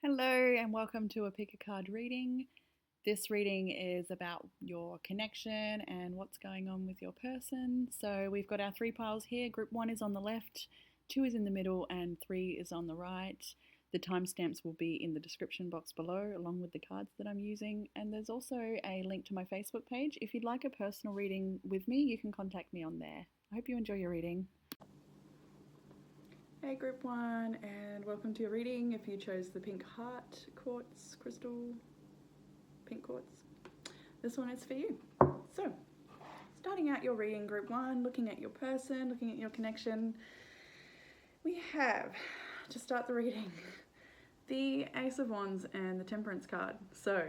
Hello and welcome to a pick a card reading. This reading is about your connection and what's going on with your person. So we've got our three piles here. Group 1 is on the left, 2 is in the middle, and 3 is on the right. The timestamps will be in the description box below along with the cards that I'm using. And there's also a link to my Facebook page. If you'd like a personal reading with me, you can contact me on there. I hope you enjoy your reading. Hey Group 1, and welcome to your reading. If you chose the pink heart quartz crystal, pink quartz, this one is for you. So, starting out your reading, Group 1, looking at your person, looking at your connection, we have, to start the reading, the Ace of Wands and the Temperance card. So,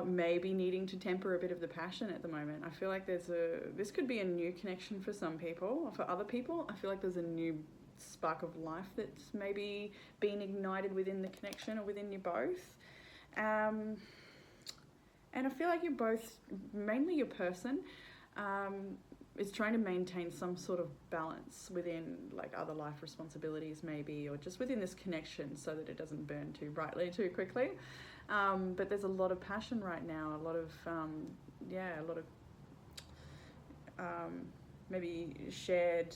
maybe needing to temper a bit of the passion at the moment. I feel like this could be a new connection for some people. For other people, I feel like there's a new spark of life that's maybe been ignited within the connection or within you both. And I feel like you're both, mainly your person, is trying to maintain some sort of balance within like other life responsibilities maybe, or just within this connection so that it doesn't burn too brightly too quickly. But there's a lot of passion right now, a lot of maybe shared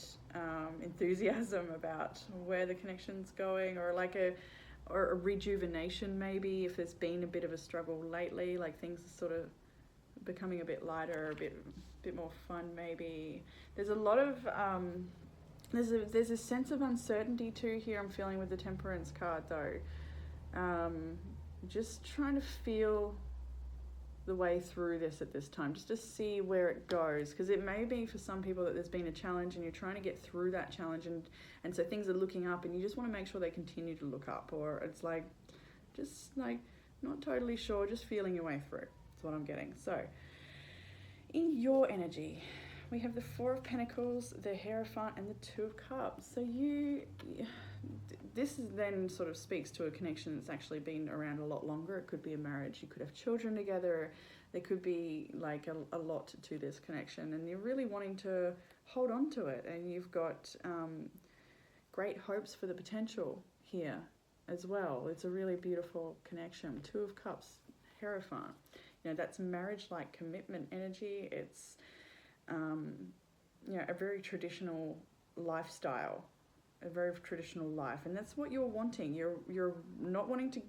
enthusiasm about where the connection's going, or like a rejuvenation maybe, if there's been a bit of a struggle lately, like things are sort of becoming a bit lighter, a bit more fun maybe. There's a lot of there's a sense of uncertainty too here I'm feeling with the Temperance card though. Just trying to feel the way through this at this time, just to see where it goes, because it may be for some people that there's been a challenge and you're trying to get through that challenge, and so things are looking up and you just want to make sure they continue to look up, or it's like just like not totally sure, just feeling your way through. That's what I'm getting. So in your energy, we have the Four of Pentacles, the Hierophant, and the Two of Cups. So this then sort of speaks to a connection that's actually been around a lot longer. It could be a marriage, you could have children together, there could be like a lot to this connection, and you're really wanting to hold on to it, and you've got great hopes for the potential here as well. It's a really beautiful connection. Two of Cups, Hierophant. You know, that's marriage-like commitment energy. It's a very traditional lifestyle, a very traditional life, and that's what you're wanting. You're not wanting to.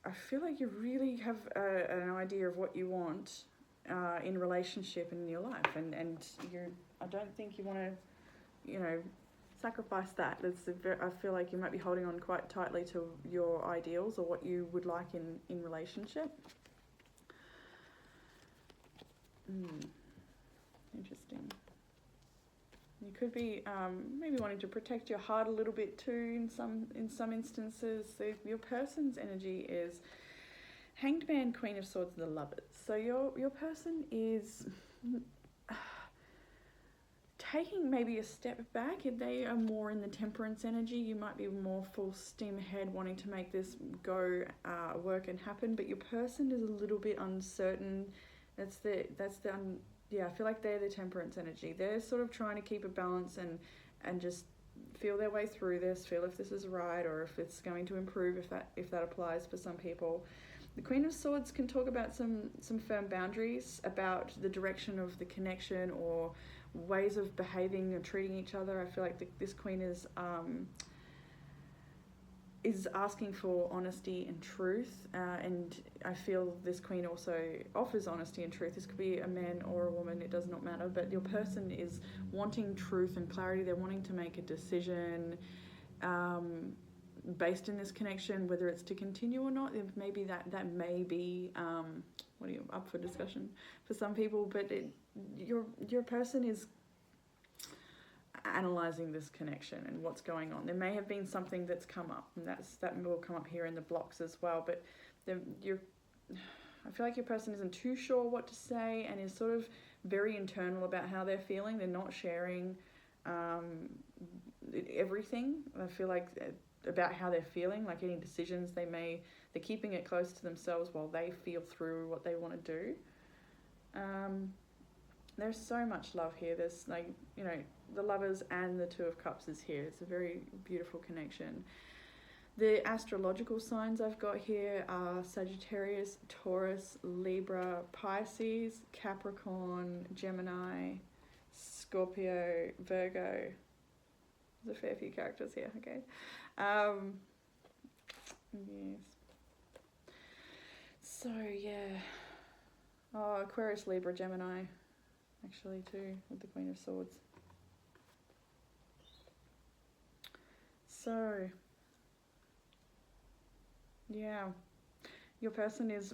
I feel like you really have an idea of what you want in relationship and in your life, and I don't think you want to, sacrifice that. I feel like you might be holding on quite tightly to your ideals or what you would like in relationship. Interesting. You could be maybe wanting to protect your heart a little bit too in some instances. So your person's energy is Hanged Man, Queen of Swords, the Lovers. So your person is taking maybe a step back. If they are more in the Temperance energy, you might be more full steam ahead, wanting to make this go work and happen. But your person is a little bit uncertain. I feel like they're the Temperance energy. They're sort of trying to keep a balance and just feel their way through this, feel if this is right or if it's going to improve, if that applies for some people. The Queen of Swords can talk about some firm boundaries about the direction of the connection or ways of behaving or treating each other. I feel like this Queen is asking for honesty and truth, and I feel this Queen also offers honesty and truth. This could be a man or a woman, it does not matter, but your person is wanting truth and clarity. They're wanting to make a decision based in this connection, whether it's to continue or not. Maybe that may be up for discussion for some people, but your person is analysing this connection and what's going on. There may have been something that's come up, and that will come up here in the blocks as well, but I feel like your person isn't too sure what to say and is sort of very internal about how they're feeling. They're not sharing everything. I feel like about how they're feeling, like any decisions they're keeping it close to themselves while they feel through what they want to do. There's so much love here. There's the Lovers and the Two of Cups is here. It's a very beautiful connection. The astrological signs I've got here are Sagittarius, Taurus, Libra, Pisces, Capricorn, Gemini, Scorpio, Virgo. There's a fair few characters here, okay. Yes. So, yeah. Oh, Aquarius, Libra, Gemini, actually, too, with the Queen of Swords. So, yeah, your person is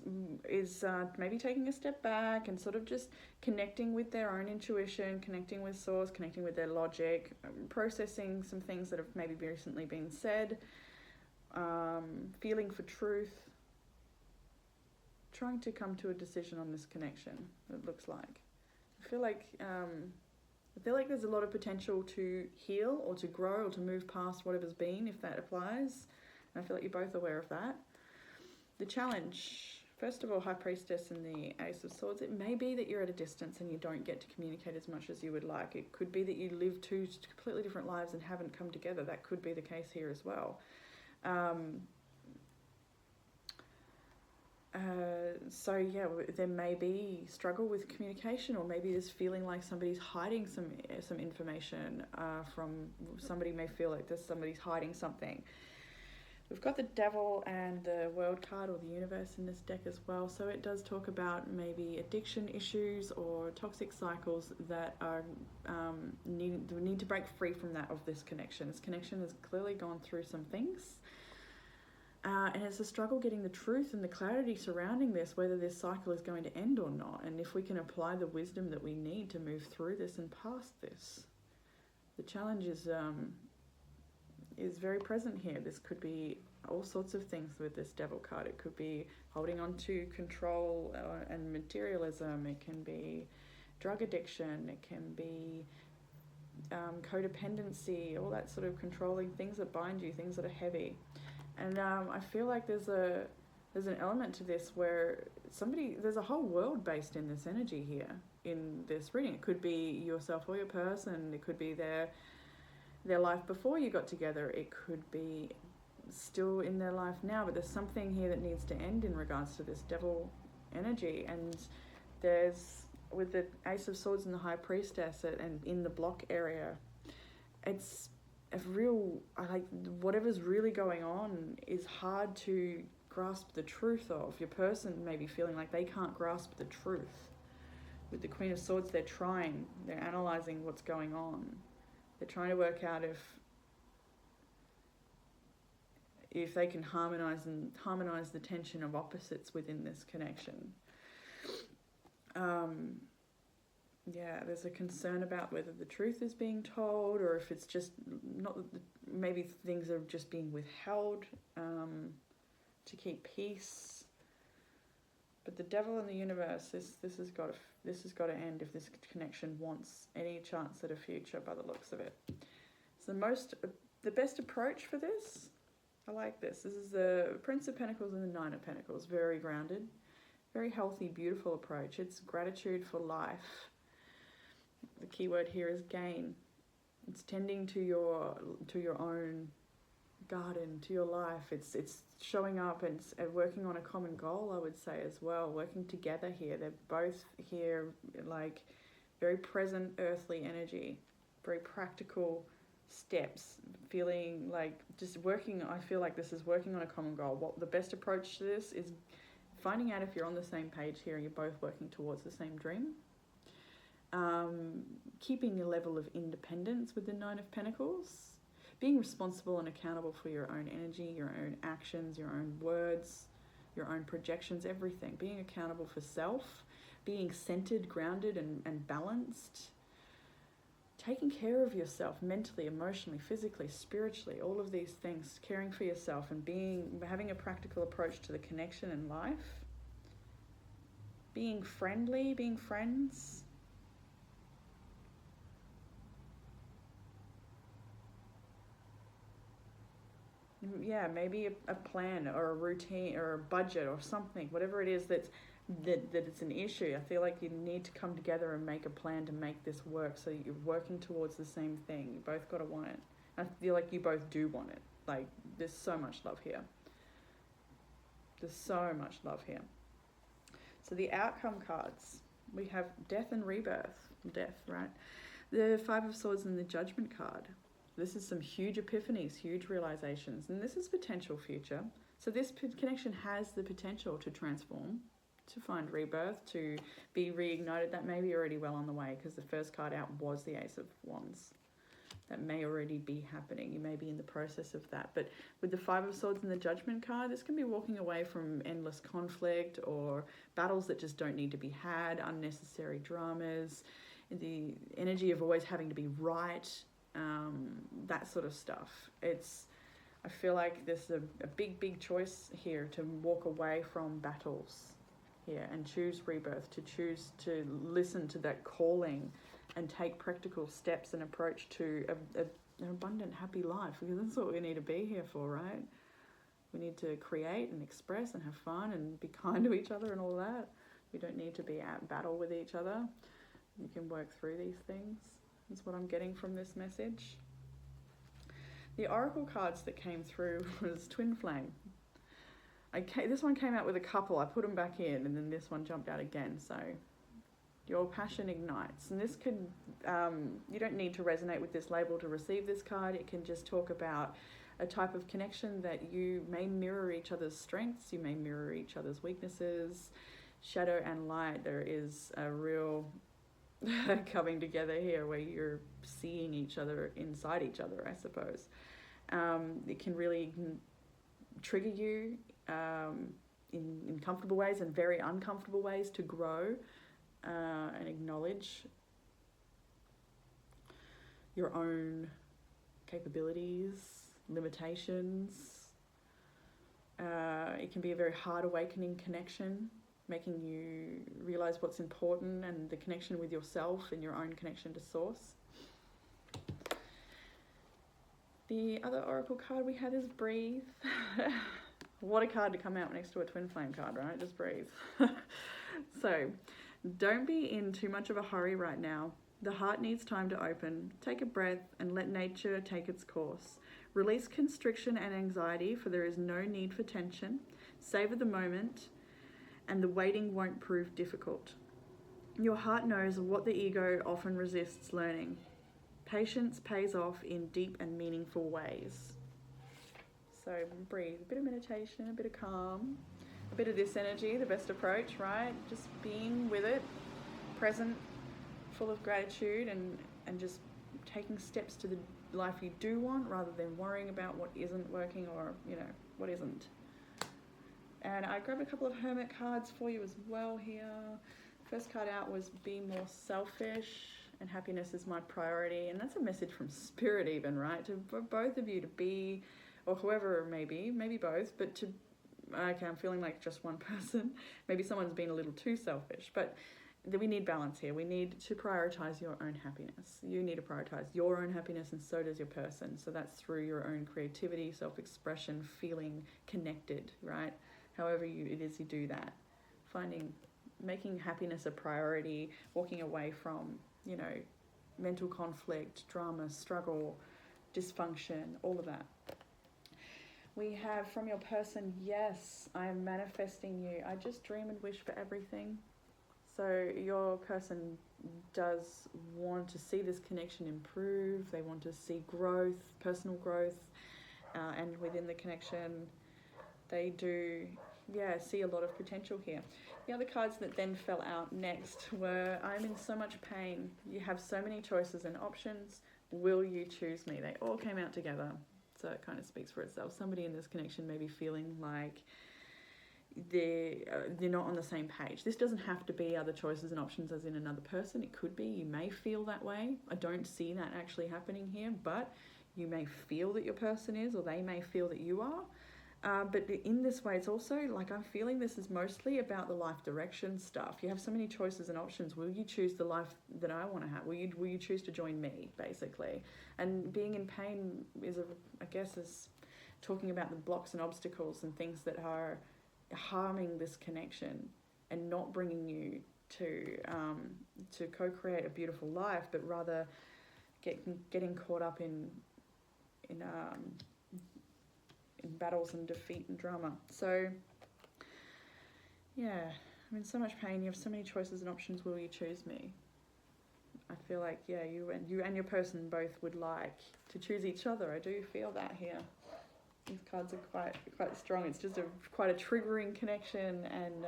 maybe taking a step back and sort of just connecting with their own intuition, connecting with source, connecting with their logic, processing some things that have maybe recently been said, feeling for truth, trying to come to a decision on this connection, it looks like. I feel like there's a lot of potential to heal or to grow or to move past whatever's been, if that applies. And I feel like you're both aware of that. The challenge, first of all, High Priestess and the Ace of Swords, it may be that you're at a distance and you don't get to communicate as much as you would like. It could be that you live two completely different lives and haven't come together. That could be the case here as well. So yeah, there may be struggle with communication, or maybe there's feeling like somebody's hiding some information from somebody. May feel like somebody's hiding something. We've got the Devil and the World card, or the Universe, in this deck as well. So it does talk about maybe addiction issues or toxic cycles that are need to break free from that of this connection. This connection has clearly gone through some things. And it's a struggle getting the truth and the clarity surrounding this, whether this cycle is going to end or not, and if we can apply the wisdom that we need to move through this and past this. The challenge is very present here. This could be all sorts of things with this Devil card. It could be holding on to control and materialism. It can be drug addiction. It can be codependency, all that sort of controlling things that bind you, things that are heavy. And I feel like there's an element to this where there's a whole world based in this energy here, in this reading. It could be yourself or your person. It could be their life before you got together. It could be still in their life now, but there's something here that needs to end in regards to this Devil energy. And there's, with the Ace of Swords and the High Priestess and in the block area, it's whatever's really going on is hard to grasp the truth of. Your person may be feeling like they can't grasp the truth. With the Queen of Swords, they're analysing what's going on. They're trying to work out if they can harmonise the tension of opposites within this connection. Yeah, there's a concern about whether the truth is being told, or if it's just not. Maybe things are just being withheld to keep peace. But the Devil and the Universe, this has got to end if this connection wants any chance at a future, by the looks of it. So the best approach for this, I like this. This is the Prince of Pentacles and the Nine of Pentacles. Very grounded, very healthy, beautiful approach. It's gratitude for life. The key word here is gain. It's tending to your own garden, to your life. It's showing up and working on a common goal, I would say, as well. Working together here. They're both here, like, very present earthly energy, very practical steps, feeling like just working. I feel like this is working on a common goal. What the best approach to this is finding out if you're on the same page here and you're both working towards the same dream. Keeping a level of independence with the Nine of Pentacles, being responsible and accountable for your own energy, your own actions, your own words, your own projections, everything. Being accountable for self, being centered, grounded and balanced, taking care of yourself mentally, emotionally, physically, spiritually, all of these things, caring for yourself and having a practical approach to the connection in life, being friendly, being friends. Yeah, maybe a plan or a routine or a budget or something, whatever it is that's that it's an issue. I feel like you need to come together and make a plan to make this work, so you're working towards the same thing. You both got to want it. I feel like you both do want it. Like, there's so much love here. There's so much love here. So the outcome cards, we have death and rebirth. Death, right? The Five of Swords and the Judgment card. This is some huge epiphanies, huge realizations, and this is potential future. So this connection has the potential to transform, to find rebirth, to be reignited. That may be already well on the way, because the first card out was the Ace of Wands. That may already be happening. You may be in the process of that. But with the Five of Swords and the Judgment card, this can be walking away from endless conflict or battles that just don't need to be had, unnecessary dramas, the energy of always having to be right, that sort of stuff. I feel like there's a big choice here to walk away from battles here and choose rebirth, to choose to listen to that calling and take practical steps and approach to an abundant, happy life, because that's what we need to be here for, right? We need to create and express and have fun and be kind to each other and all that. We don't need to be at battle with each other. You can work through these things. That's what I'm getting from this message. The oracle cards that came through was Twin Flame. This one came out with a couple. I put them back in, and then this one jumped out again. So your passion ignites. And this could, you don't need to resonate with this label to receive this card. It can just talk about a type of connection that you may mirror each other's strengths. You may mirror each other's weaknesses. Shadow and light, there is a real coming together here where you're seeing each other inside each other, I suppose. It can really trigger you in comfortable ways and very uncomfortable ways to grow and acknowledge your own capabilities, limitations. It can be a very hard awakening connection, making you realize what's important and the connection with yourself and your own connection to source. The other oracle card we had is Breathe. What a card to come out next to a Twin Flame card, right? Just breathe. So, don't be in too much of a hurry right now. The heart needs time to open. Take a breath and let nature take its course. Release constriction and anxiety, for there is no need for tension. Savor the moment, and the waiting won't prove difficult. Your heart knows what the ego often resists learning. Patience pays off in deep and meaningful ways. So breathe, a bit of meditation, a bit of calm, a bit of this energy, the best approach, right? Just being with it, present, full of gratitude, and just taking steps to the life you do want, rather than worrying about what isn't working or, what isn't. And I grabbed a couple of hermit cards for you as well here. First card out was Be More Selfish, and happiness is my priority. And that's a message from spirit even, right? For both of you to be, or whoever maybe both, but okay, I'm feeling like just one person. Maybe someone's been a little too selfish, but we need balance here. We need to prioritize your own happiness. You need to prioritize your own happiness, and so does your person. So that's through your own creativity, self-expression, feeling connected, right? However it is you do that. Making happiness a priority, walking away from, mental conflict, drama, struggle, dysfunction, all of that. We have from your person, yes, I am manifesting you. I just dream and wish for everything. So your person does want to see this connection improve. They want to see growth, personal growth, and within the connection, they do, see a lot of potential here. The other cards that then fell out next were, I'm in so much pain. You have so many choices and options. Will you choose me? They all came out together. So it kind of speaks for itself. Somebody in this connection may be feeling like they're not on the same page. This doesn't have to be other choices and options as in another person. It could be. You may feel that way. I don't see that actually happening here, but you may feel that your person is, or they may feel that you are. But in this way, it's also like I'm feeling this is mostly about the life direction stuff. You have so many choices and options. Will you choose the life that I want to have? Will you choose to join me, basically? And being in pain is talking about the blocks and obstacles and things that are harming this connection. and not bringing you to co-create a beautiful life, but rather getting caught up in battles and defeat and drama. So yeah, I'm in so much pain. You have so many choices and options. Will you choose me? I feel like, yeah, you and your person both would like to choose each other. I do feel that here. These cards are quite strong. It's just quite a triggering connection, and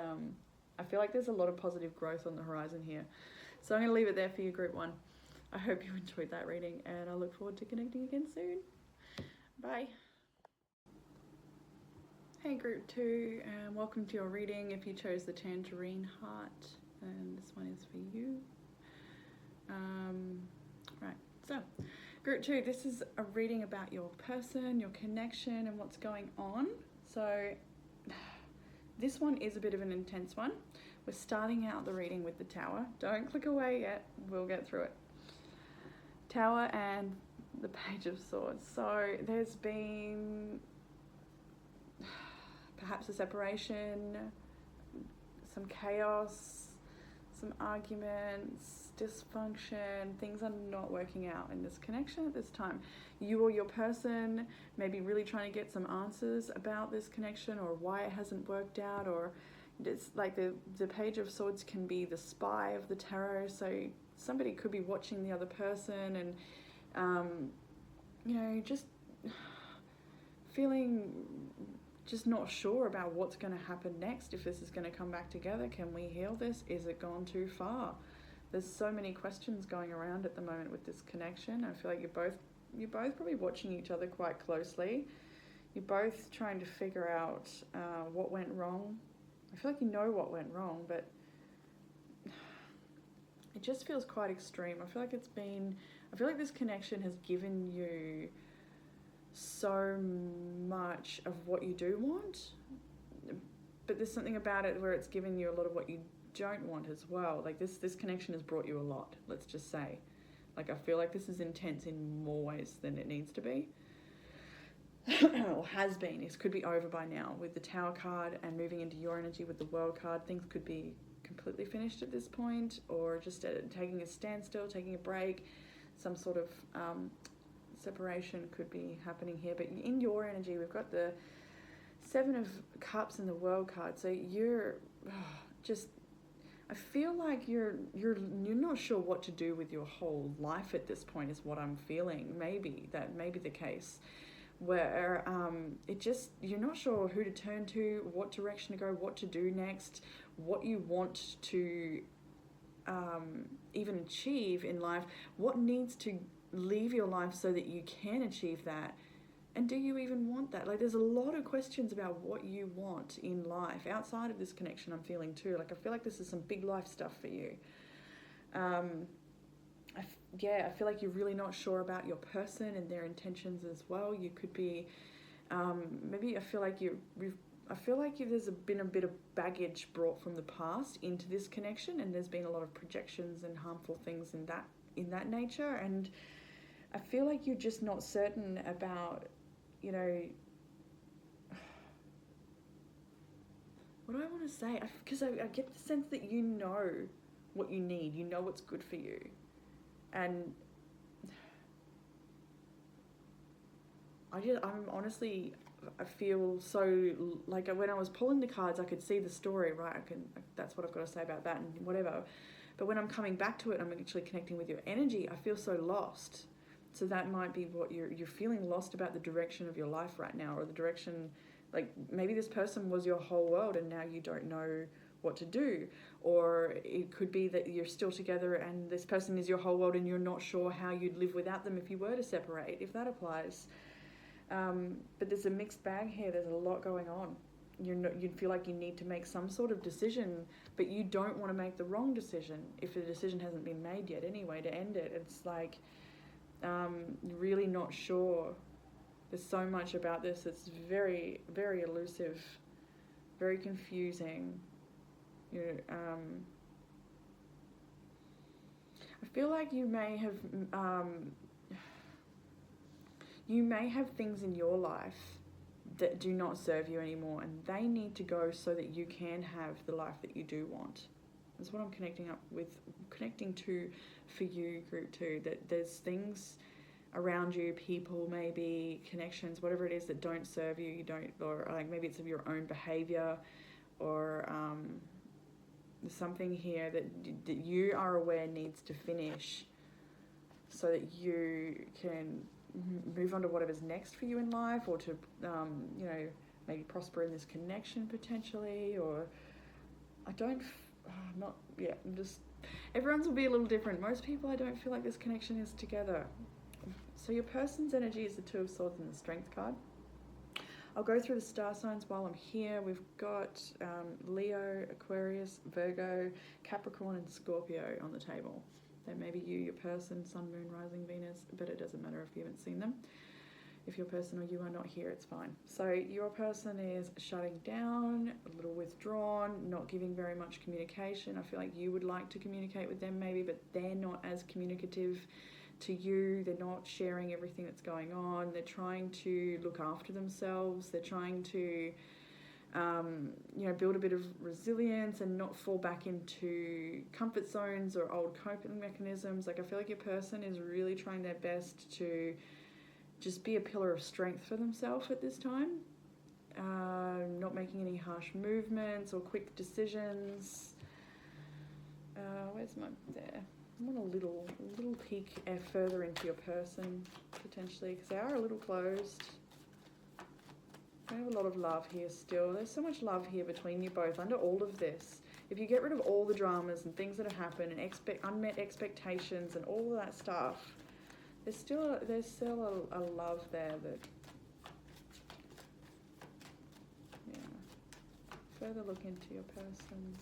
I feel like there's a lot of positive growth on the horizon here. So I'm going to leave it there for you, Group 1. I hope you enjoyed that reading, and I look forward to connecting again soon. Bye. Hey Group 2, and welcome to your reading. If you chose the Tangerine Heart, and this one is for you. Right, so Group 2, this is a reading about your person, your connection, and what's going on. So this one is a bit of an intense one. We're starting out the reading with the Tower. Don't click away yet, we'll get through it. Tower and the Page of Swords. So there's been perhaps a separation, some chaos, some arguments, dysfunction. Things are not working out in this connection at this time. You or your person may be really trying to get some answers about this connection, or why it hasn't worked out, or it's like the Page of Swords can be the spy of the tarot. So somebody could be watching the other person and just feeling just not sure about what's going to happen next, if this is going to come back together. Can we heal this? Is it gone too far? There's so many questions going around at the moment with this connection. I feel like you're both probably watching each other quite closely. You're both trying to figure out what went wrong. I feel like you know what went wrong, but it just feels quite extreme. I feel like this connection has given you so much of what you do want, but there's something about it where it's giving you a lot of what you don't want as well. Like this connection has brought you a lot, let's just say. Like I feel like this is intense in more ways than it needs to be. Or has been. It could be over by now with the Tower card and moving into your energy with the World card. Things could be completely finished at this point, or just taking a standstill, taking a break. Some sort of separation could be happening here. But in your energy, we've got the Seven of Cups and the World card. So you're just, I feel like you're not sure what to do with your whole life at this point, is what I'm feeling. Maybe that may be the case, where you're not sure who to turn to, what direction to go, what to do next, what you want to even achieve in life, what needs to leave your life so that you can achieve that, and do you even want that? Like there's a lot of questions about what you want in life outside of this connection. I'm feeling too, like I feel like this is some big life stuff for you. I feel like you're really not sure about your person and their intentions as well. You could be maybe I feel like there's been a bit of baggage brought from the past into this connection, and there's been a lot of projections and harmful things in that nature. And I feel like you're just not certain about, what do I want to say? Because I get the sense that you know what you need, you know what's good for you. And I feel so, like when I was pulling the cards, I could see the story, right? That's what I've got to say about that and whatever. But when I'm coming back to it, I'm actually connecting with your energy. I feel so lost. So that might be what you're feeling, lost about the direction of your life right now, or the direction, like maybe this person was your whole world and now you don't know what to do. Or it could be that you're still together and this person is your whole world and you're not sure how you'd live without them if you were to separate, if that applies. But there's a mixed bag here. There's a lot going on. You'd feel like you need to make some sort of decision, but you don't want to make the wrong decision if the decision hasn't been made yet anyway to end it. It's like you're really not sure. There's so much about this. It's very, very elusive, very confusing. I feel like you may have things in your life that do not serve you anymore, and they need to go so that you can have the life that you do want. That's what I'm connecting to for you, group 2, that there's things around you, people, maybe connections, whatever it is that don't serve you, or like maybe it's of your own behavior, or there's something here that you are aware needs to finish so that you can move on to whatever's next for you in life, or to maybe prosper in this connection potentially. Or everyone's will be a little different. Most people, I don't feel like this connection is together. So your person's energy is the 2 of Swords and the Strength card. I'll go through the star signs while I'm here. We've got Leo, Aquarius, Virgo, Capricorn and Scorpio on the table. That may be you, your person, Sun, Moon, Rising, Venus, but it doesn't matter if you haven't seen them. If your person or you are not here, it's fine. So your person is shutting down, a little withdrawn, not giving very much communication. I feel like you would like to communicate with them maybe, but they're not as communicative to you. They're not sharing everything that's going on. They're trying to look after themselves. They're trying to build a bit of resilience and not fall back into comfort zones or old coping mechanisms. Like, I feel like your person is really trying their best to just be a pillar of strength for themselves at this time. Not making any harsh movements or quick decisions. Where's my... there. I want a little peek further into your person, potentially, because they are a little closed. I have a lot of love here still. There's so much love here between you both under all of this. If you get rid of all the dramas and things that have happened and unmet expectations and all of that stuff, there's still a love there that, yeah. Further look into your person.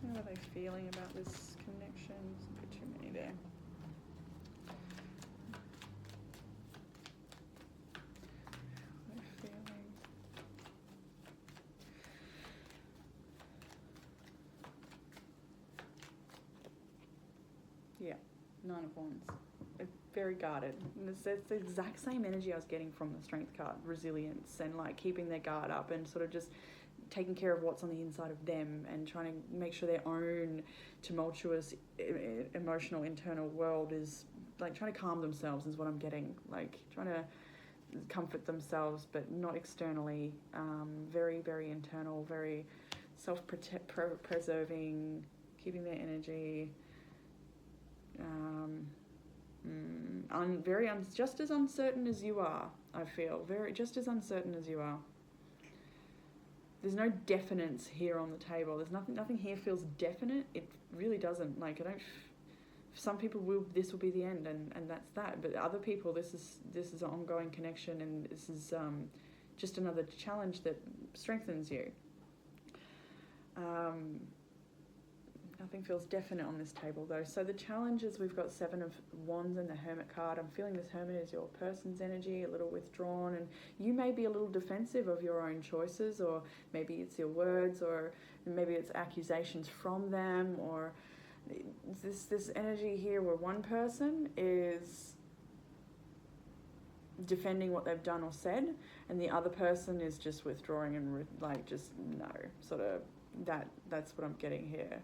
How are they feeling about this connection? There's a bit too many there. Yeah, 9 of Wands. Very guarded. And it's the exact same energy I was getting from the Strength card. Resilience and like keeping their guard up and sort of just taking care of what's on the inside of them and trying to make sure their own tumultuous emotional internal world is like trying to calm themselves is what I'm getting. Like trying to comfort themselves but not externally. Very, very internal, very self-preserving, keeping their energy. Just as uncertain as you are, I feel. Just as uncertain as you are. There's no definites here on the table. There's nothing here feels definite. It really doesn't. Like, some people this will be the end and that's that. But other people, this is an ongoing connection, and this is just another challenge that strengthens you. Nothing feels definite on this table though. So the challenges, we've got 7 of Wands and the Hermit card. I'm feeling this Hermit is your person's energy, a little withdrawn, and you may be a little defensive of your own choices, or maybe it's your words, or maybe it's accusations from them, or this energy here where one person is defending what they've done or said, and the other person is just withdrawing and that's what I'm getting here.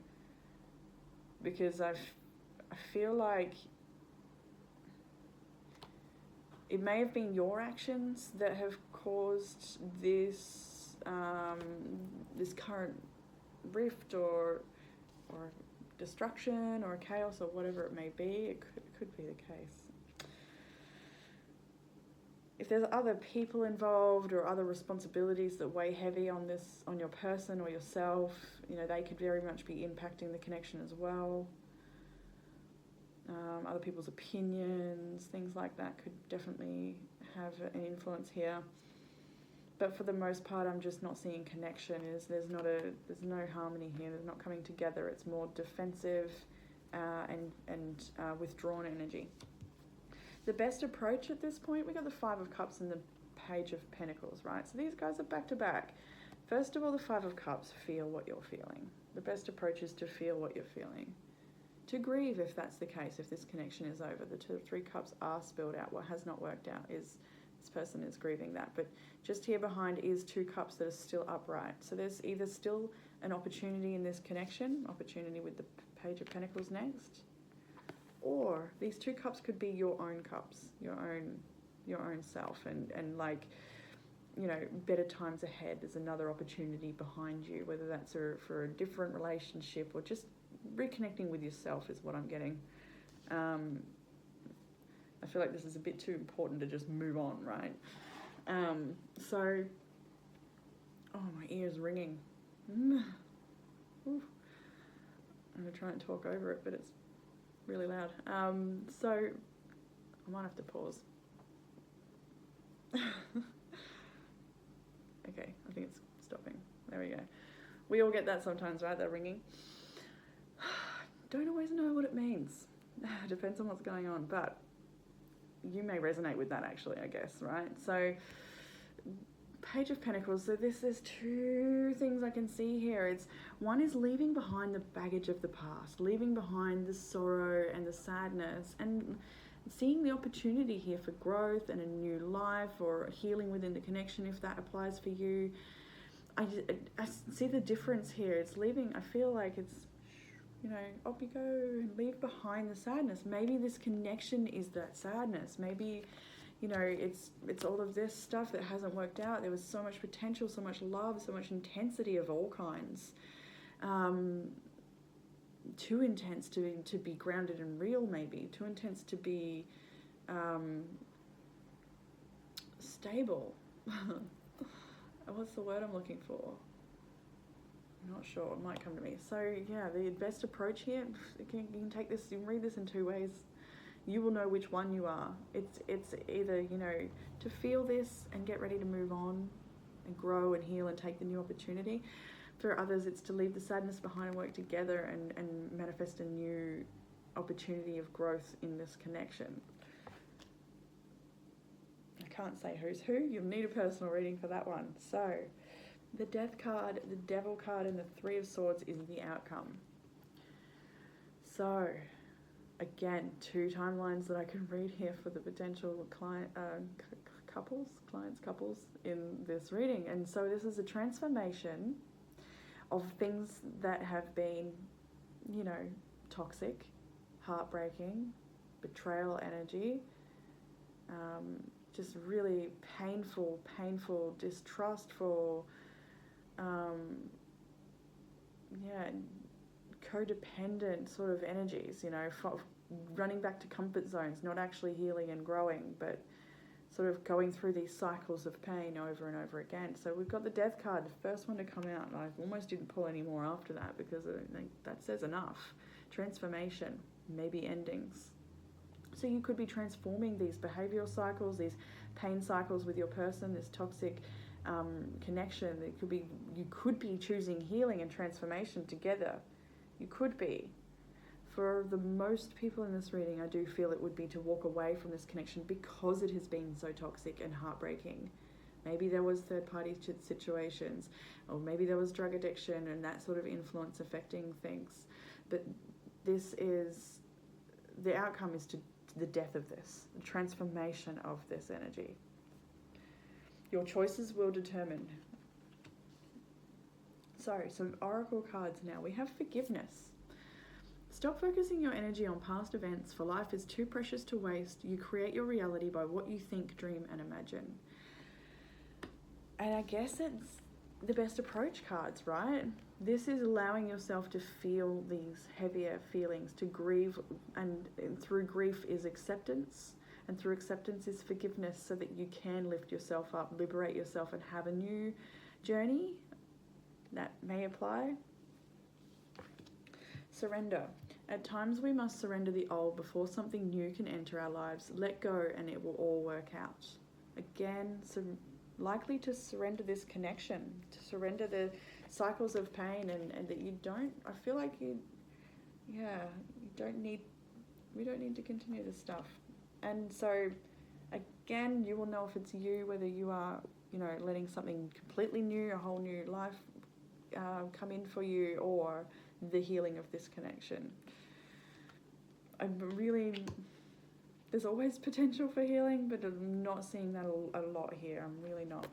Because I feel like it may have been your actions that have caused this this current rift or destruction or chaos or whatever it may be. It could be the case. If there's other people involved or other responsibilities that weigh heavy on your person or yourself, they could very much be impacting the connection as well. Other people's opinions, things like that could definitely have an influence here. But for the most part, I'm just not seeing connection. There's no harmony here. There's not coming together. It's more defensive and withdrawn energy. The best approach at this point, we got the 5 of Cups and the Page of Pentacles, right? So these guys are back to back. First of all, the 5 of Cups, feel what you're feeling. The best approach is to feel what you're feeling. to grieve if that's the case, if this connection is over. The Three Cups are spelled out. What has not worked out is this person is grieving that. But just here behind is 2 cups that are still upright. So there's either still an opportunity in this connection, opportunity with the Page of Pentacles next, or these 2 cups could be your own cups, your own self, and like, you know, better times ahead. There's another opportunity behind you, whether that's for a different relationship or just reconnecting with yourself is what I'm getting. I feel like this is a bit too important to just move on, right? So, oh, my ear's ringing. I'm going to try and talk over it, but it's really loud. So, I might have to pause. Okay, I think it's stopping. There we go. We all get that sometimes, right? That ringing. Don't always know what it means. Depends on what's going on, but you may resonate with that actually, I guess, right? So, Page of Pentacles. So there's 2 things I can see here. One is leaving behind the baggage of the past, leaving behind the sorrow and the sadness, and seeing the opportunity here for growth and a new life or healing within the connection, if that applies for you. I see the difference here. It's leaving, I feel like it's, you know, up you go and leave behind the sadness. Maybe this connection is that sadness. Maybe, you know, it's all of this stuff that hasn't worked out. There was so much potential, so much love, so much intensity of all kinds. Too intense to be grounded and real, maybe. Too intense to be stable. What's the word I'm looking for? I'm not sure. It might come to me. So, yeah, the best approach here, you can take this, you can read this in 2 ways. You will know which one you are. It's either, you know, to feel this and get ready to move on and grow and heal and take the new opportunity. For others, it's to leave the sadness behind and work together and manifest a new opportunity of growth in this connection. I can't say who's who. You'll need a personal reading for that one. So, the Death card, the Devil card, and the 3 of Swords is the outcome. So, again, 2 timelines that I can read here for the potential couples in this reading. And so this is a transformation of things that have been, you know, toxic, heartbreaking, betrayal energy, just really painful, distrustful, codependent sort of energies, you know, running back to comfort zones, not actually healing and growing, but sort of going through these cycles of pain over and over again. So we've got the Death card, the first one to come out, and I almost didn't pull any more after that because I think that says enough. Transformation, maybe endings. So you could be transforming these behavioral cycles, these pain cycles with your person, this toxic connection. You could be choosing healing and transformation together. You could be. For the most people in this reading, I do feel it would be to walk away from this connection because it has been so toxic and heartbreaking. Maybe there was third-party situations, or maybe there was drug addiction and that sort of influence affecting things. But the outcome is to the death of this, the transformation of this energy. Your choices will determine. So, some oracle cards now. We have forgiveness. Stop focusing your energy on past events, for life is too precious to waste. You create your reality by what you think, dream, and imagine. And I guess it's the best approach cards, right? This is allowing yourself to feel these heavier feelings, to grieve, and through grief is acceptance, and through acceptance is forgiveness, so that you can lift yourself up, liberate yourself, and have a new journey that may apply. Surrender. At times we must surrender the old before something new can enter our lives. Let go and it will all work out. Again, likely to surrender this connection, to surrender the cycles of pain, and that you don't, I feel like we don't need to continue this stuff. And so, again, you will know if it's you, whether you are, you know, letting something completely new, a whole new life come in for you, or the healing of this connection. I'm really, there's always potential for healing, but I'm not seeing that a lot here. I'm really not.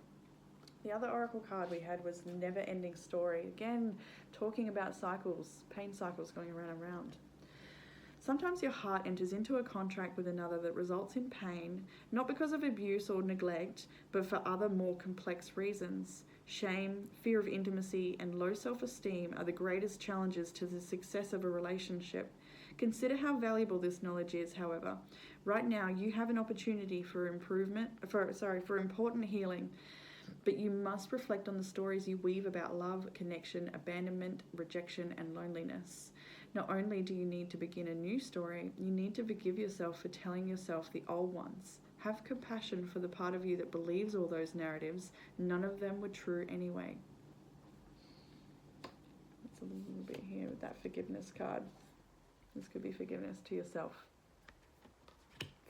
The other oracle card we had was Never Ending Story. Again, talking about cycles, pain cycles going around and around. Sometimes your heart enters into a contract with another that results in pain, not because of abuse or neglect, but for other more complex reasons. Shame, fear of intimacy, and low self-esteem are the greatest challenges to the success of a relationship. Consider how valuable this knowledge is, however. Right now, you have an opportunity for important healing, but you must reflect on the stories you weave about love, connection, abandonment, rejection, and loneliness. Not only do you need to begin a new story, you need to forgive yourself for telling yourself the old ones. Have compassion for the part of you that believes all those narratives. None of them were true anyway. That's a little bit here with that forgiveness card. This could be forgiveness to yourself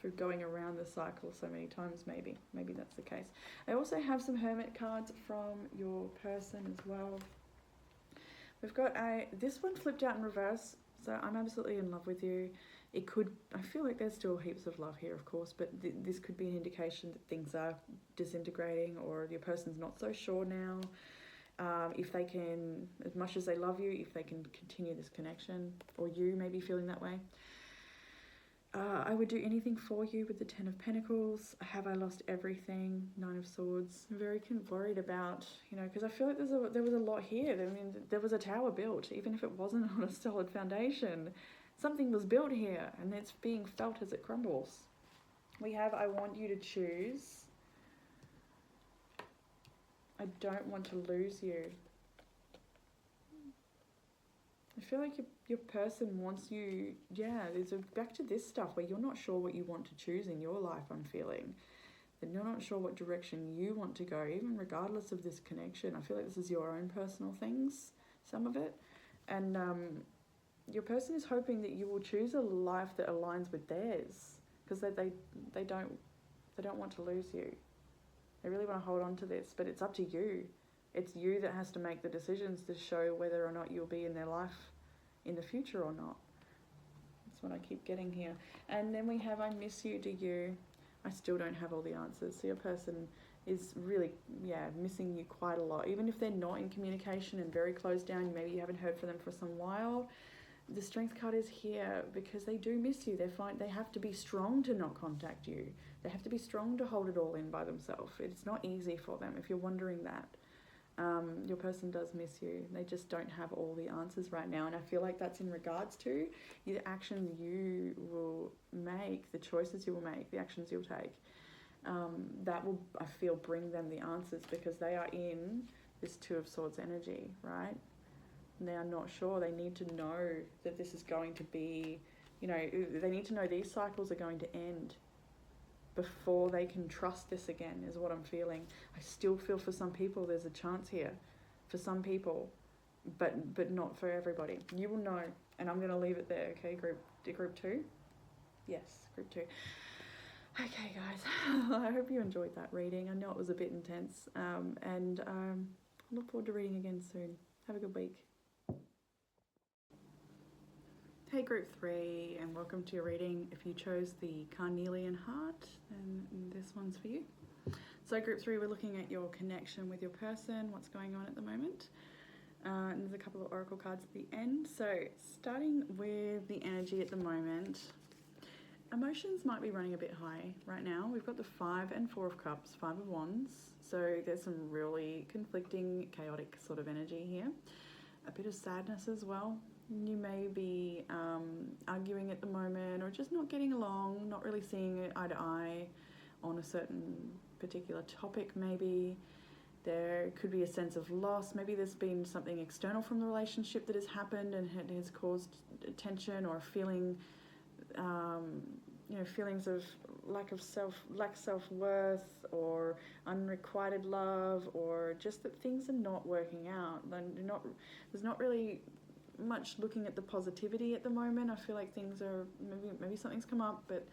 for going around the cycle so many times, maybe. Maybe that's the case. I also have some Hermit cards from your person as well. We've got this one flipped out in reverse, so I'm absolutely in love with you. It could, I feel like there's still heaps of love here, of course, but this could be an indication that things are disintegrating or your person's not so sure now. If they can, as much as they love you, if they can continue this connection, or you may be feeling that way. I would do anything for you with the Ten of Pentacles. Have I lost everything? Nine of Swords. I'm very worried about, because I feel like there was a lot here. I mean, there was a tower built, even if it wasn't on a solid foundation. Something was built here, and it's being felt as it crumbles. We have, I want you to choose. I don't want to lose you. I feel like your person wants you, there's back to this stuff where you're not sure what you want to choose in your life, I'm feeling. That you're not sure what direction you want to go, even regardless of this connection. I feel like this is your own personal things, some of it. And your person is hoping that you will choose a life that aligns with theirs, because they don't want to lose you. They really want to hold on to this, but it's up to you. It's you that has to make the decisions to show whether or not you'll be in their life in the future or not. That's what I keep getting here. And then we have I miss you to you. I still don't have all the answers. So your person is really, missing you quite a lot. Even if they're not in communication and very closed down, maybe you haven't heard from them for some while, the Strength card is here because they do miss you. They have to be strong to not contact you. They have to be strong to hold it all in by themselves. It's not easy for them, if you're wondering that. Your person does miss you. They just don't have all the answers right now. And I feel like that's in regards to the actions you will make, the choices you will make, the actions you'll take. That will, I feel, bring them the answers because they are in this Two of Swords energy, right? And they are not sure. They need to know that this is going to be, they need to know these cycles are going to end before they can trust this again, is what I'm feeling. I still feel for some people there's a chance here, for some people, but not for everybody. You will know, and I'm going to leave it there, okay, group 2? Yes, group 2. Okay, guys, I hope you enjoyed that reading. I know it was a bit intense, and I look forward to reading again soon. Have a good week. Hey group 3, and welcome to your reading. If you chose the Carnelian Heart, then this one's for you. So group 3, we're looking at your connection with your person, what's going on at the moment. And there's a couple of oracle cards at the end. So starting with the energy at the moment, emotions might be running a bit high right now. We've got the 5 and 4 of Cups, 5 of Wands. So there's some really conflicting, chaotic sort of energy here. A bit of sadness as well. You may be arguing at the moment or just not getting along, not really seeing eye to eye on a certain particular topic maybe. There could be a sense of loss. Maybe there's been something external from the relationship that has happened and it has caused tension or feeling, feelings of lack self-worth or unrequited love, or just that things are not working out. There's not really much looking at the positivity at the moment. I feel like things are, maybe something's come up, but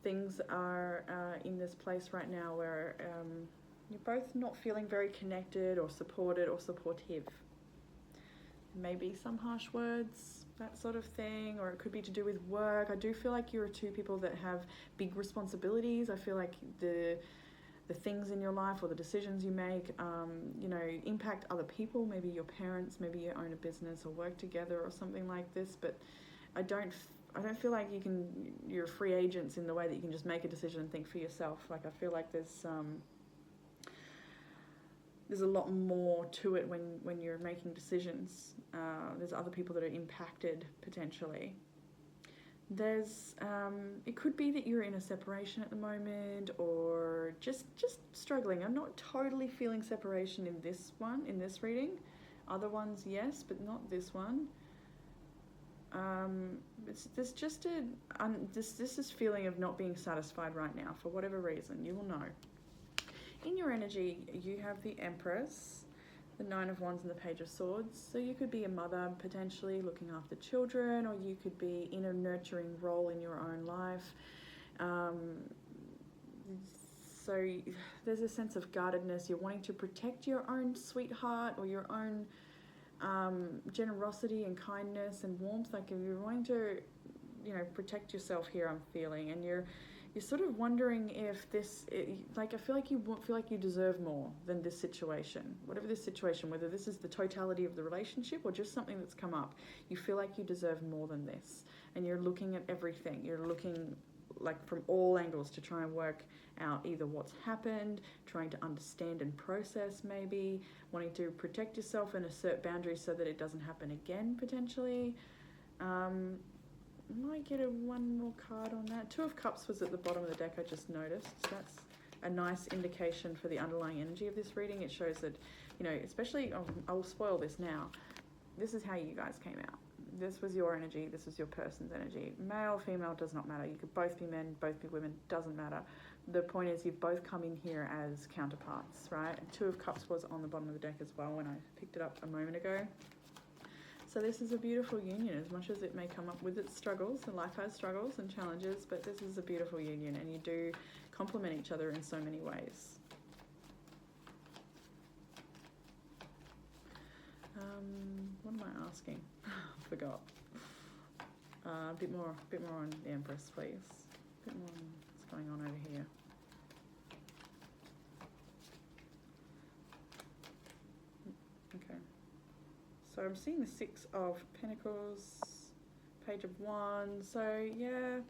things are in this place right now where you're both not feeling very connected or supported or supportive. Maybe some harsh words, that sort of thing, or it could be to do with work. I do feel like you're two people that have big responsibilities. I feel like the things in your life or the decisions you make, impact other people, maybe your parents, maybe you own a business or work together or something like this, but I don't feel like you're free agents in the way that you can just make a decision and think for yourself. Like, I feel like there's a lot more to it when you're making decisions. There's other people that are impacted potentially. There's it could be that you're in a separation at the moment, or just struggling. I'm not totally feeling separation in this reading. Other ones, yes, but not this one. There's just this is feeling of not being satisfied right now for whatever reason. You will know. In your energy, you have the Empress, the Nine of Wands, and the Page of Swords. So you could be a mother, potentially looking after children, or you could be in a nurturing role in your own life. So there's a sense of guardedness. You're wanting to protect your own sweetheart or your own generosity and kindness and warmth. Like, you're wanting to, protect yourself here, I'm feeling, and you're sort of wondering if I feel like you feel like you deserve more than this situation. Whatever this situation, whether this is the totality of the relationship or just something that's come up, you feel like you deserve more than this. And you're looking at everything. You're looking like from all angles to try and work out either what's happened, trying to understand and process, maybe wanting to protect yourself and assert boundaries so that it doesn't happen again, potentially. Might get one more card on that. Two of Cups was at the bottom of the deck, I just noticed. That's a nice indication for the underlying energy of this reading. It shows that, especially, I'll spoil this now. This is how you guys came out. This was your energy. This was your person's energy. Male, female, does not matter. You could both be men, both be women, doesn't matter. The point is you've both come in here as counterparts, right? Two of Cups was on the bottom of the deck as well when I picked it up a moment ago. So this is a beautiful union, as much as it may come up with its struggles, and life has struggles and challenges, but this is a beautiful union, and you do complement each other in so many ways. What am I asking? I forgot. A bit more on the Empress, please. A bit more on what's going on over here. Okay. So I'm seeing the Six of Pentacles, Page of Wands. So yeah,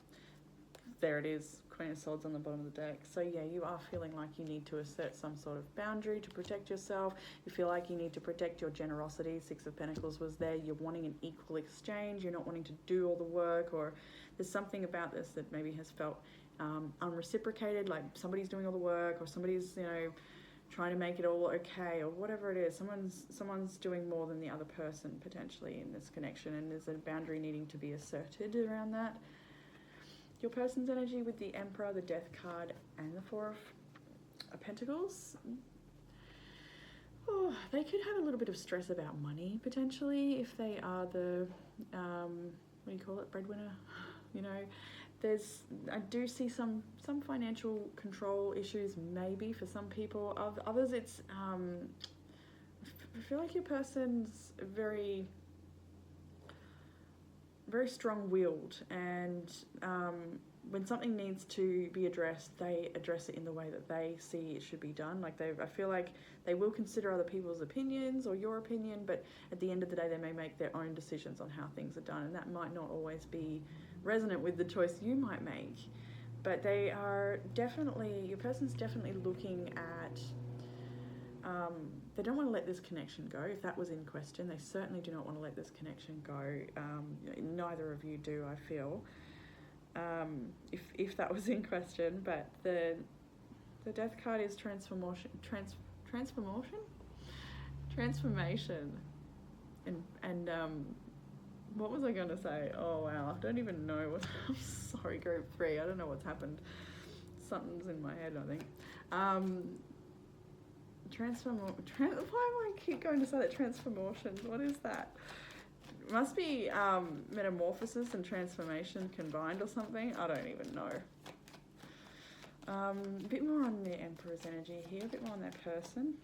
there it is, Queen of Swords on the bottom of the deck. So yeah, you are feeling like you need to assert some sort of boundary to protect yourself. You feel like you need to protect your generosity. Six of Pentacles was there. You're wanting an equal exchange. You're not wanting to do all the work, or there's something about this that maybe has felt unreciprocated, like somebody's doing all the work, or somebody's, trying to make it all okay, or whatever it is. Someone's doing more than the other person potentially in this connection, and there's a boundary needing to be asserted around that. Your person's energy with the Emperor, the Death card, and the Four of Pentacles. Oh, they could have a little bit of stress about money potentially if they are the breadwinner. I do see some financial control issues maybe for some people. Others, it's I feel like your person's very, very strong-willed, and when something needs to be addressed, they address it in the way that they see it should be done. Like, I feel like they will consider other people's opinions or your opinion, but at the end of the day, they may make their own decisions on how things are done, and that might not always be resonant with the choice you might make. But they are definitely, your person's definitely looking at, they don't want to let this connection go. If that was in question, they certainly do not want to let this connection go. Neither of you do, I feel, if that was in question. But the Death card is transformation, and what was I going to say? Oh wow, I don't even know what. I'm sorry, group 3. I don't know what's happened. Something's in my head, I think. Why do I keep going to say that? Transformations. What is that? It must be metamorphosis and transformation combined or something. I don't even know. A bit more on the Emperor's energy here. A bit more on that person.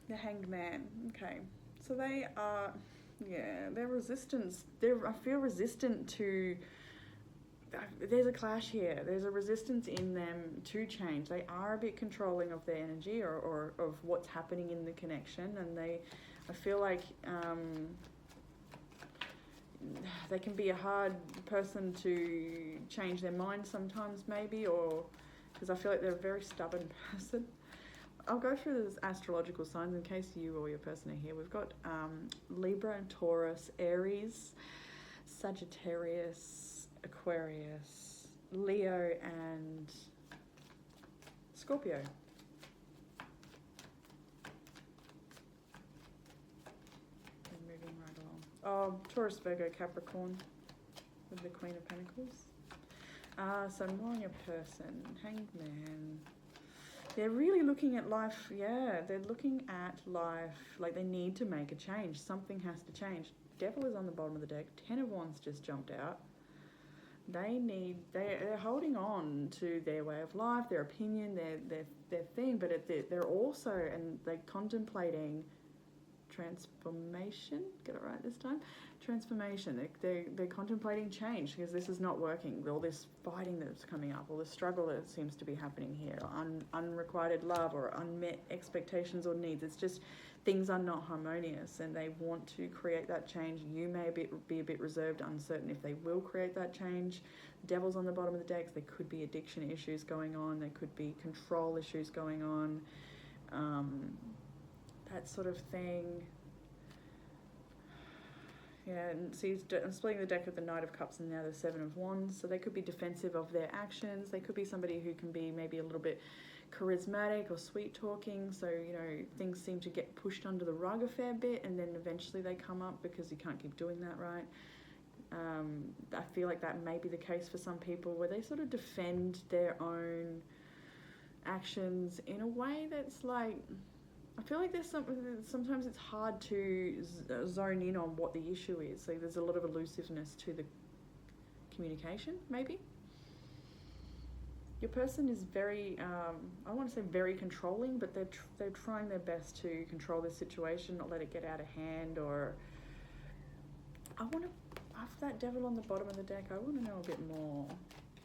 The Hanged Man. Okay, so they are. Yeah, their resistance. I feel resistant to. There's a clash here. There's a resistance in them to change. They are a bit controlling of their energy or of what's happening in the connection, and I feel like they can be a hard person to change their mind sometimes, maybe, or because I feel like they're a very stubborn person. I'll go through the astrological signs in case you or your person are here. We've got Libra and Taurus, Aries, Sagittarius, Aquarius, Leo, and Scorpio. And moving right along. Oh, Taurus, Virgo, Capricorn with the Queen of Pentacles. So more on your person. Hanged Man. They're really looking at life, they're looking at life like they need to make a change. Something has to change. Devil is on the bottom of the deck. 10 of Wands just jumped out. They're holding on to their way of life, their opinion, their thing, but they're also, and they're contemplating transformation. Get it right this time? Transformation. They're contemplating change because this is not working. All this fighting that's coming up, all the struggle that seems to be happening here, unrequited love or unmet expectations or needs. It's just things are not harmonious, and they want to create that change. You may be a bit reserved, uncertain if they will create that change. Devil's on the bottom of the decks. There could be addiction issues going on. There could be control issues going on. That sort of thing. Yeah, and see, I'm splitting the deck with the Knight of Cups and now the Seven of Wands. So they could be defensive of their actions. They could be somebody who can be maybe a little bit charismatic or sweet talking. So, things seem to get pushed under the rug a fair bit, and then eventually they come up because you can't keep doing that, right? I feel like that may be the case for some people where they sort of defend their own actions in a way that's like, I feel like sometimes it's hard to zone in on what the issue is. Like there's a lot of elusiveness to the communication, maybe. Your person is very, I want to say very controlling, but they're trying their best to control this situation, not let it get out of hand. Or after that Devil on the bottom of the deck, I want to know a bit more.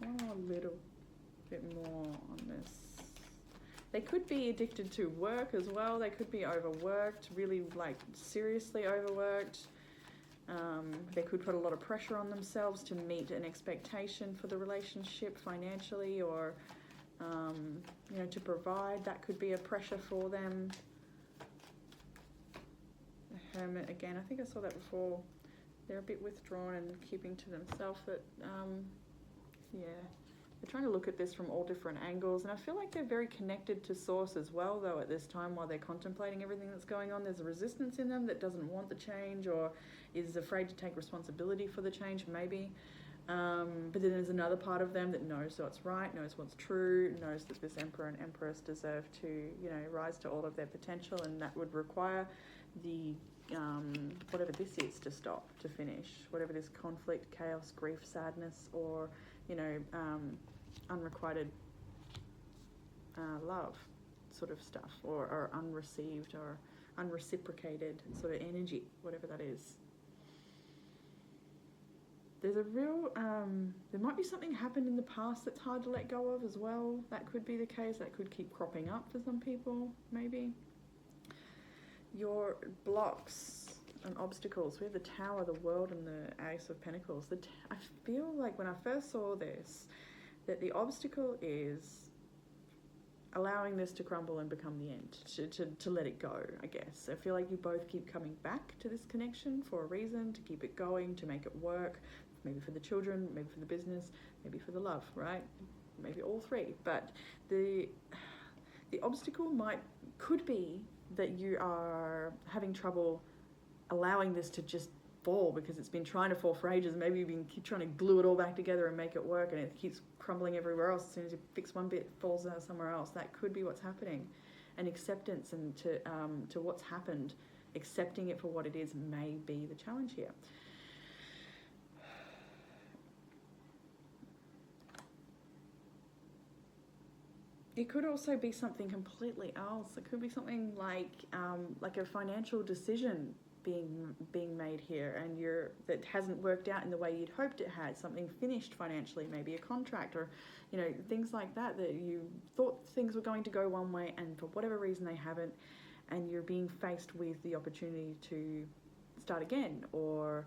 I want to know a little bit more on this. They could be addicted to work as well. They could be overworked, really seriously overworked. They could put a lot of pressure on themselves to meet an expectation for the relationship financially, or to provide. That could be a pressure for them. The Hermit again. I think I saw that before. They're a bit withdrawn and keeping to themselves. They're trying to look at this from all different angles, and I feel like they're very connected to Source as well, though, at this time while they're contemplating everything that's going on. There's a resistance in them that doesn't want the change or is afraid to take responsibility for the change, maybe. But then there's another part of them that knows what's right, knows what's true, knows that this Emperor and Empress deserve to, rise to all of their potential, and that would require the whatever this is to stop, to finish, whatever this conflict, chaos, grief, sadness, or unrequited love sort of stuff, or unreceived or unreciprocated sort of energy, whatever that is. There's a real, there might be something happened in the past that's hard to let go of as well. That could be the case. That could keep cropping up for some people, maybe. Your blocks and obstacles. We have the Tower, the World, and the Ace of Pentacles. I feel like when I first saw this, that the obstacle is allowing this to crumble and become the end, to let it go, I guess. I feel like you both keep coming back to this connection for a reason, to keep it going, to make it work, maybe for the children, maybe for the business, maybe for the love, right? Maybe all three. But the obstacle could be that you are having trouble allowing this to just fall because it's been trying to fall for ages. Maybe you've been trying to glue it all back together and make it work, and it keeps crumbling everywhere else. As soon as you fix one bit, it falls out somewhere else. That could be what's happening. And acceptance and to what's happened, accepting it for what it is, may be the challenge here. It could also be something completely else. It could be something like a financial decision being made here, and that hasn't worked out in the way you'd hoped it had. Something finished financially, maybe a contract, or things like that you thought things were going to go one way, and for whatever reason they haven't, and you're being faced with the opportunity to start again, or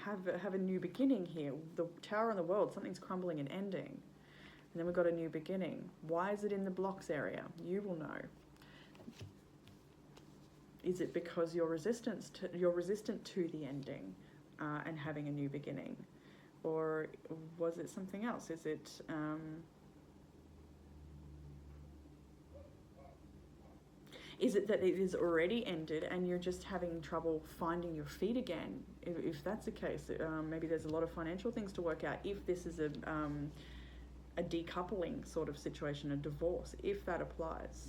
have a new beginning here. The Tower on the World, something's crumbling and ending, and then we've got a new beginning. Why is it in the blocks area? You will know. Is it because you're resistant to the ending and having a new beginning, or was it something else? Is it Is it that it is already ended and you're just having trouble finding your feet again? If that's the case, maybe there's a lot of financial things to work out. If this is a decoupling sort of situation, a divorce, if that applies.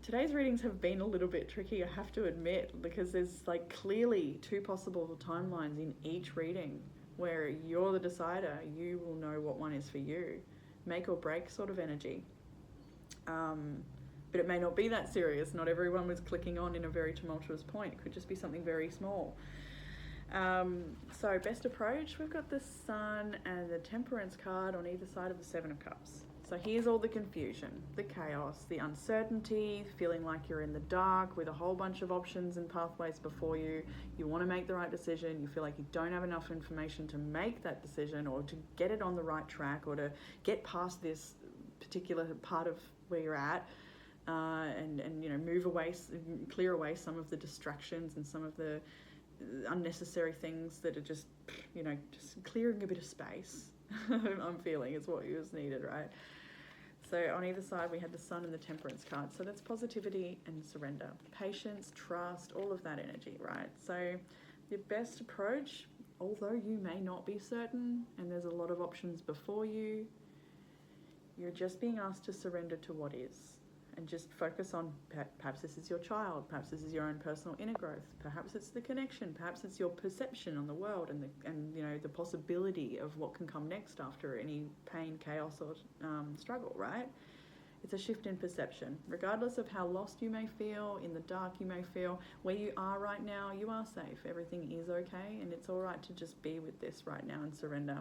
Today's readings have been a little bit tricky, I have to admit, because there's clearly two possible timelines in each reading where you're the decider. You will know what one is for you. Make or break sort of energy. But it may not be that serious. Not everyone was clicking on in a very tumultuous point. It could just be something very small. So best approach, we've got the Sun and the Temperance card on either side of the Seven of Cups. So here's all the confusion, the chaos, the uncertainty, feeling like you're in the dark with a whole bunch of options and pathways before you. You want to make the right decision. You feel like you don't have enough information to make that decision, or to get it on the right track, or to get past this particular part of where you're at, and move away, clear away some of the distractions and some of the unnecessary things that are just clearing a bit of space. I'm feeling is what was needed, right? So on either side we had the Sun and the Temperance card. So that's positivity and surrender, patience, trust, all of that energy, right? So the best approach, although you may not be certain and there's a lot of options before you, you're just being asked to surrender to what is, and just focus on, perhaps this is your child, perhaps this is your own personal inner growth, perhaps it's the connection, perhaps it's your perception on the world and the possibility of what can come next after any pain, chaos, or struggle, right? It's a shift in perception. Regardless of how lost you may feel, in the dark you may feel, where you are right now, you are safe. Everything is okay, and it's all right to just be with this right now and surrender.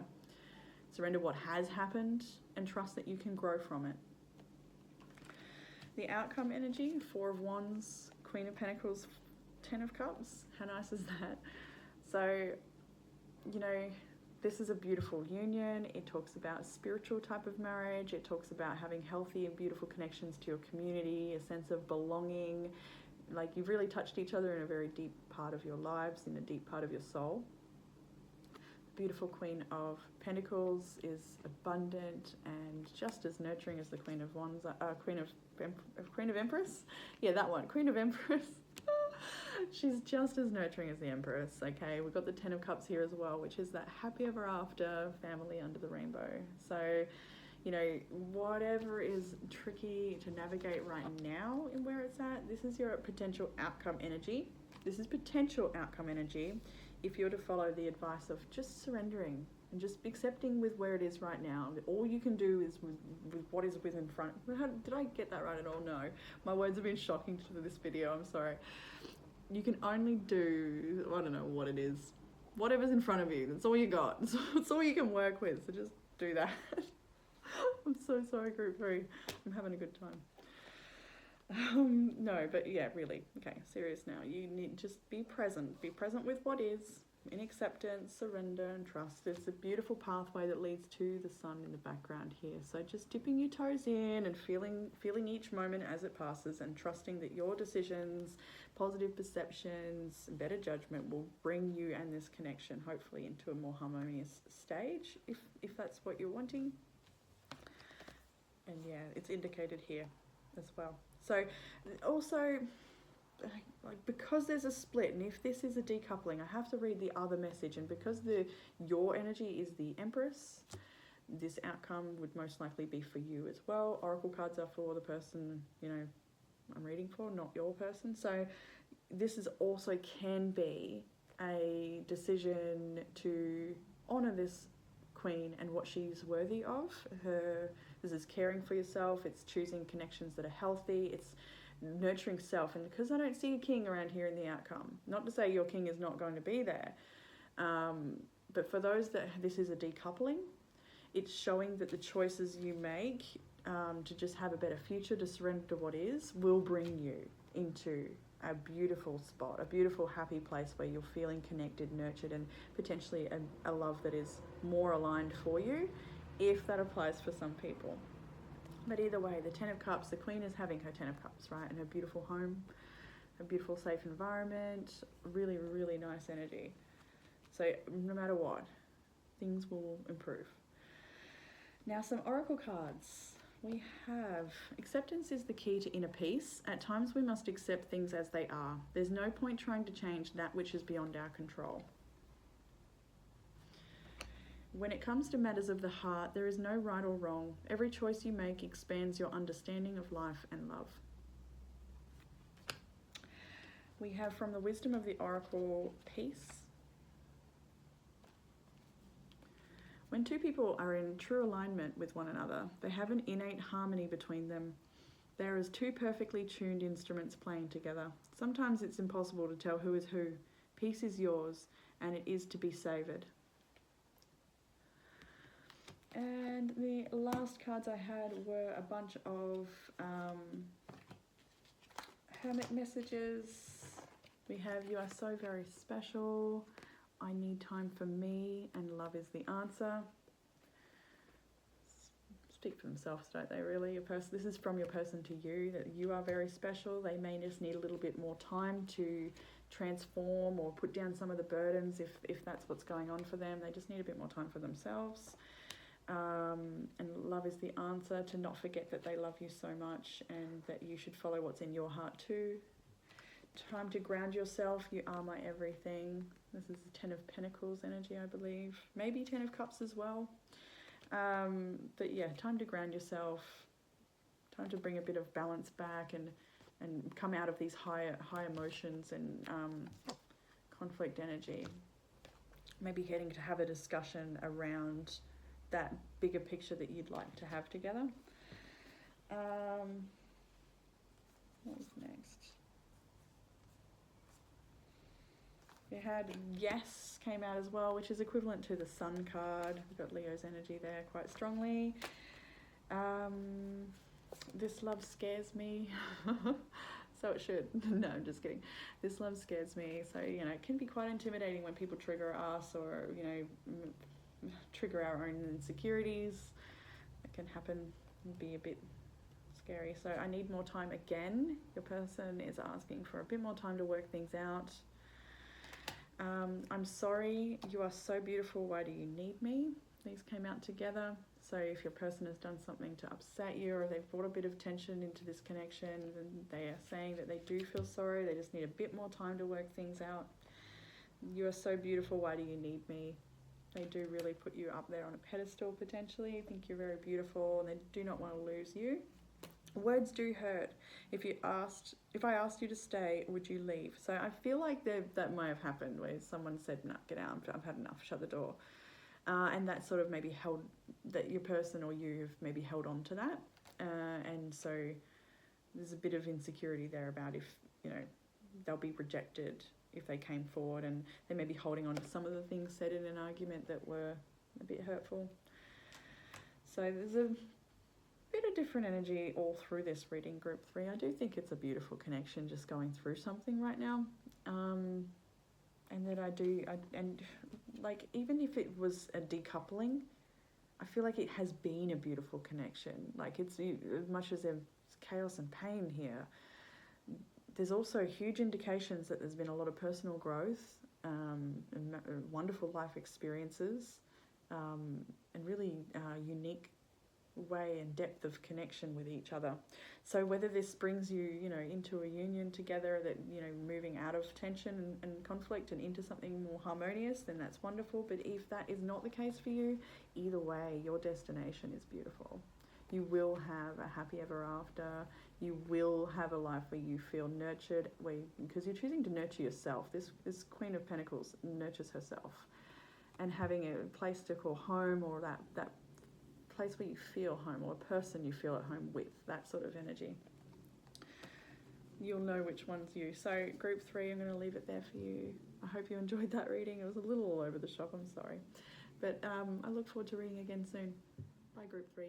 Surrender what has happened and trust that you can grow from it. The outcome energy, Four of Wands, Queen of Pentacles, Ten of Cups. How nice is that? So, this is a beautiful union. It talks about a spiritual type of marriage. It talks about having healthy and beautiful connections to your community, a sense of belonging. You've really touched each other in a very deep part of your lives, in a deep part of your soul. Beautiful Queen of Pentacles is abundant and just as nurturing as the Queen of Wands, Queen of Empress. Yeah, that one, Queen of Empress. She's just as nurturing as the Empress. Okay, we've got the Ten of Cups here as well, which is that happy ever after, family under the rainbow. So, whatever is tricky to navigate right now in where it's at, this is your potential outcome energy. This is potential outcome energy. If you're to follow the advice of just surrendering and just accepting with where it is right now. All you can do is with what is within front. Did I get that right at all? No. My words have been shocking to this video. I'm sorry. You can only do, I don't know what it is. Whatever's in front of you. That's all you got. That's all you can work with. So just do that. I'm so sorry, group 3. I'm having a good time. No, but yeah, really. Okay, serious now. You need to just be present. Be present with what is, in acceptance, surrender, and trust. There's a beautiful pathway that leads to the sun in the background here. So just dipping your toes in and feeling each moment as it passes, and trusting that your decisions, positive perceptions, better judgment will bring you and this connection hopefully into a more harmonious stage, if that's what you're wanting. And yeah, it's indicated here as well. So also, because there's a split, and if this is a decoupling, I have to read the other message, and because your energy is the Empress, this outcome would most likely be for you as well. Oracle cards are for the person, I'm reading for, not your person. So this is also can be a decision to honour this Queen and what she's worthy of. This is caring for yourself, it's choosing connections that are healthy, it's nurturing self. And because I don't see a king around here in the outcome, not to say your king is not going to be there, but for those that this is a decoupling, it's showing that the choices you make to just have a better future, to surrender to what is, will bring you into a beautiful spot, a beautiful, happy place where you're feeling connected, nurtured, and potentially a love that is more aligned for you, if that applies for some people. But either way, the Ten of Cups, the Queen is having her Ten of Cups, right? In her beautiful home, a beautiful, safe environment, really, really nice energy. So no matter what, things will improve. Now some oracle cards. We have, acceptance is the key to inner peace. At times we must accept things as they are. There's no point trying to change that which is beyond our control. When it comes to matters of the heart, there is no right or wrong. Every choice you make expands your understanding of life and love. We have from the wisdom of the oracle, peace. When two people are in true alignment with one another, they have an innate harmony between them. They are as two perfectly tuned instruments playing together. Sometimes it's impossible to tell who is who. Peace is yours, and it is to be savoured. And the last cards I had were a bunch of hermit messages. We have, you are so very special. I need time for me, and love is the answer. Speak for themselves, don't they, really? This is from your person to you, that you are very special. They may just need a little bit more time to transform or put down some of the burdens if that's what's going on for them. They just need a bit more time for themselves. And love is the answer, to not forget that they love you so much and that you should follow what's in your heart too. Time to ground yourself. You are my everything. This is the Ten of Pentacles energy, I believe. Maybe Ten of Cups as well. But yeah, time to ground yourself. Time to bring a bit of balance back and come out of these high emotions and conflict energy. Maybe heading to have a discussion around that bigger picture that you'd like to have together. What was next? We had yes came out as well, which is equivalent to the Sun card. We've got Leo's energy there quite strongly. This love scares me. So it should. No, I'm just kidding. This love scares me. So, it can be quite intimidating when people trigger us or, trigger our own insecurities. It can happen and be a bit scary. So I need more time again. Your person is asking for a bit more time to work things out. I'm sorry, you are so beautiful, why do you need me? These came out together. So if your person has done something to upset you or they've brought a bit of tension into this connection, then they are saying that they do feel sorry, they just need a bit more time to work things out. You are so beautiful, why do you need me? They do really put you up there on a pedestal potentially, think you're very beautiful, and they do not want to lose you. Words do hurt. If I asked you to stay, would you leave? So I feel like that might have happened where someone said, no, get out, I've had enough, shut the door. And that sort of maybe held, that your person or you have maybe held on to that. And so there's a bit of insecurity there about if, they'll be rejected if they came forward, and they may be holding on to some of the things said in an argument that were a bit hurtful. So there's a bit of different energy all through this reading, group 3. I do think it's a beautiful connection, just going through something right now. And that even if it was a decoupling, I feel like it has been a beautiful connection. Like, it's, as much as there's chaos and pain here, there's also huge indications that there's been a lot of personal growth, and wonderful life experiences, and really unique way and depth of connection with each other. So whether this brings you, into a union together, that, moving out of tension and conflict and into something more harmonious, then that's wonderful. But if that is not the case for you, either way, your destination is beautiful. You will have a happy ever after. You will have a life where you feel nurtured, because you're choosing to nurture yourself. This Queen of Pentacles nurtures herself. And having a place to call home, or that place where you feel home, or a person you feel at home with, that sort of energy. you'll know which one's you. So group 3, I'm going to leave it there for you. I hope you enjoyed that reading. It was a little all over the shop, I'm sorry. But I look forward to reading again soon. Bye, group 3.